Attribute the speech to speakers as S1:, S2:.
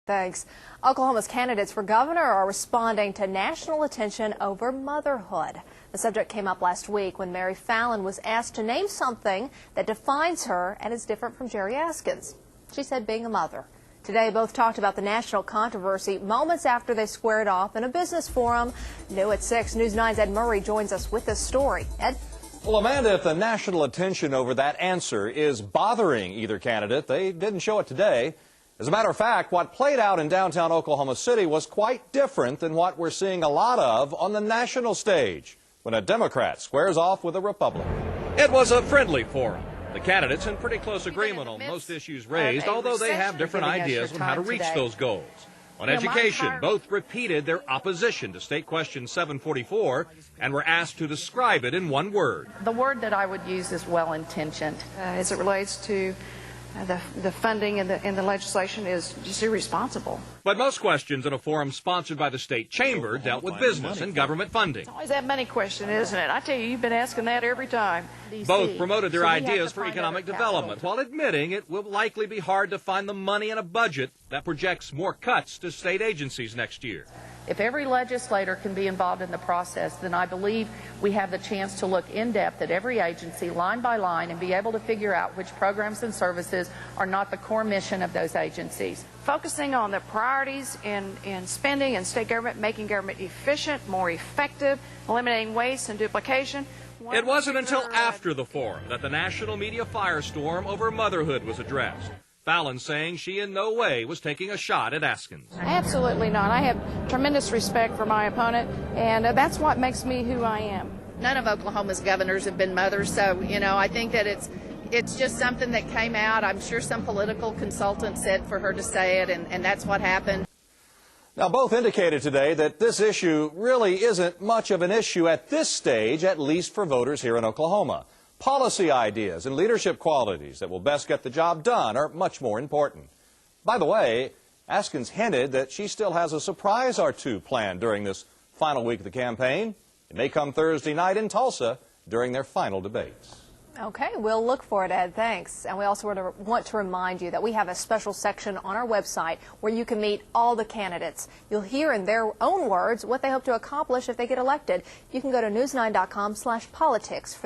S1: Thanks. Oklahoma's candidates for governor are responding to national attention over motherhood. The subject came up last week when Mary Fallin was asked to name something that defines her and is different from Jerry Askins. She said being a mother. Today, both talked about the national controversy moments after they squared off in a business forum. New at 6, News 9's Ed Murray joins us with this story. Ed?
S2: Well, Amanda, if the national attention over that answer is bothering either candidate, they didn't show it today. As a matter of fact, what played out in downtown Oklahoma City was quite different than what we're seeing a lot of on the national stage when a Democrat squares off with a Republican.
S3: It was a friendly forum. The candidates in pretty close agreement on most issues raised, although they have different ideas on how to reach those goals. On education, both repeated their opposition to State Question 744 and were asked to describe it in one word.
S4: The word that I would use is well-intentioned.
S5: As it relates to the funding and the legislation is just irresponsible.
S3: But most questions in a forum sponsored by the state chamber dealt with business and government funding.
S5: It's always that money question, isn't it? I tell you, you've been asking that every time.
S3: Both promoted their ideas for economic development while admitting it will likely be hard to find the money in a budget that projects more cuts to state agencies next year.
S4: If every legislator can be involved in the process, then I believe we have the chance to look in depth at every agency, line by line, and be able to figure out which programs and services are not the core mission of those agencies.
S5: Focusing on the priorities in spending and state government, making government efficient, more effective, eliminating waste and duplication.
S3: It wasn't until after the forum that the national media firestorm over motherhood was addressed. Fallin saying she in no way was taking a shot at Askins.
S5: Absolutely not. I have tremendous respect for my opponent, and that's what makes me who I am.
S4: None of Oklahoma's governors have been mothers, so, I think that it's just something that came out. I'm sure some political consultant said for her to say it, and that's what happened.
S2: Now, both indicated today that this issue really isn't much of an issue at this stage, at least for voters here in Oklahoma. Policy ideas and leadership qualities that will best get the job done are much more important. By the way, Askins hinted that she still has a surprise or two planned during this final week of the campaign. It may come Thursday night in Tulsa during their final debates.
S1: Okay, we'll look for it, Ed. Thanks. And we also want to remind you that we have a special section on our website where you can meet all the candidates. You'll hear in their own words what they hope to accomplish if they get elected. You can go to news9.com/politics.